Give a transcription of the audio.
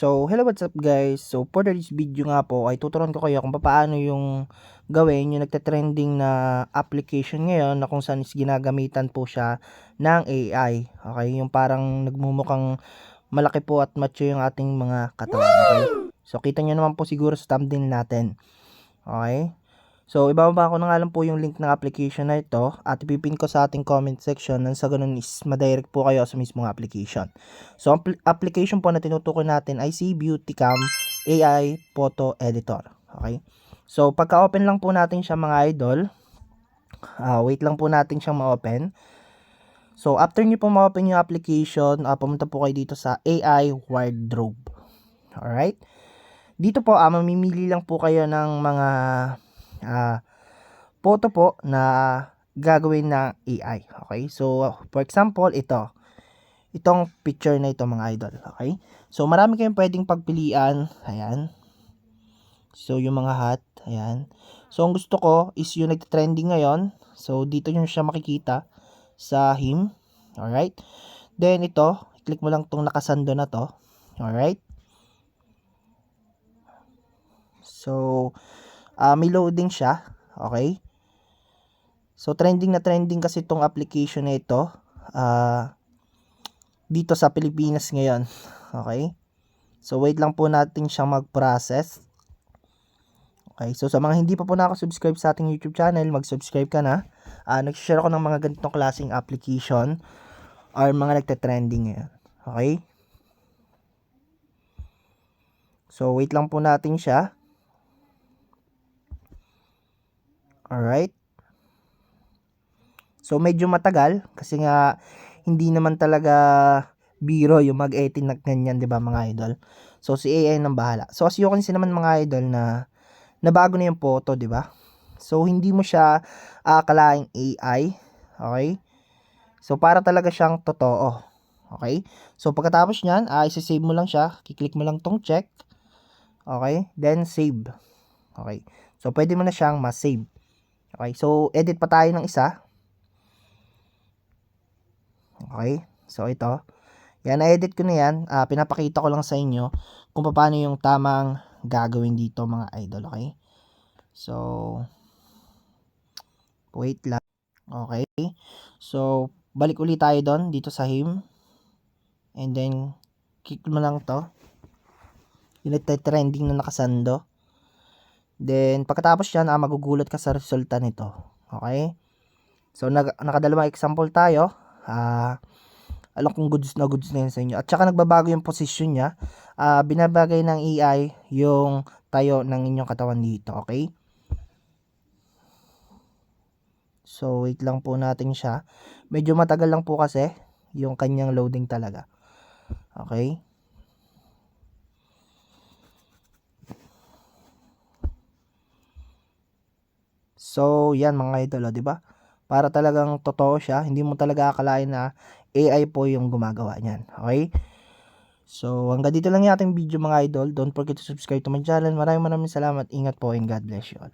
So, hello, what's up guys? So, for this video nga po ay tuturuan ko kayo kung paano yung gawin yung nagte-trending na application ngayon na kung saan is ginagamitan po siya ng AI. Okay, yung parang nagmumukhang malaki po at macho yung ating mga katawan. Okay, so kita nyo naman po siguro sa thumbnail natin. Okay, so ibababa ko na nga lang po yung link ng application na ito at ipipin ko sa ating comment section nang sa ganun is madirect po kayo sa mismong application. So ang application po na tinutukoy natin ay si Beautycam AI Photo Editor. Okay, so pagka open lang po natin siya mga idol, wait lang po natin siyang ma-open. So after nyo po ma-open yung application, pumunta po kayo dito sa AI Wardrobe. Alright, dito po mamimili lang po kayo ng mga photo po na gagawin ng AI. Okay, so for example itong picture na ito mga idol. Okay, so marami kayong pwedeng pagpilian. Ayan, so yung mga hat, ayan. So ang gusto ko is yung nagte-trending ngayon, so dito nyo siya makikita sa him. Alright, then ito, click mo lang tong nakasando na to. Alright, so may loading siya. Okay, so trending na trending kasi itong application na ito dito sa Pilipinas ngayon. Okay, so wait lang po natin siyang mag-process. Okay, so sa mga hindi pa po nakasubscribe sa ating YouTube channel, mag-subscribe ka na. Nag-share ako ng mga ganitong klaseng application or mga nagte-trending ngayon. Okay, so wait lang po natin siya. Alright, so medyo matagal kasi nga hindi naman talaga biro yung mag-edit na ganyan, 'di ba mga idol? So si AI nang bahala. So as you can see naman mga idol na nabago na yung photo, 'di ba? So hindi mo siya akalaing AI, okay? So para talaga siyang totoo. Okay? So pagkatapos niyan, i-save mo lang siya, kiklik mo lang tong check. Okay? Then save. Okay. So pwede mo na siyang ma-save. Okay? So edit pa tayo ng isa. Okay? So ito. Yan, na-edit ko na yan. Pinapakita ko lang sa inyo kung paano yung tamang gagawin dito mga idol. Okay? So, wait lang. Okay? So, balik ulit tayo doon dito sa him. And then, click mo lang to. Yung trending na nakasando. Then, pagkatapos yan, magugulat ka sa resulta nito. Okay? So, nakadalawang example tayo. Alam kong goods na yun sa inyo. At saka nagbabago yung position niya. Binabagay ng AI yung tayo ng inyong katawan dito. Okay? So, wait lang po natin siya. Medyo matagal lang po kasi yung kanyang loading talaga. Okay? So, yan mga idol, 'di ba? Para talagang totoo siya, hindi mo talaga akalain na AI po yung gumagawa niyan. Okay? So, hanggang dito lang yung ating video mga idol. Don't forget to subscribe to my channel. Maraming salamat. Ingat po and God bless you all.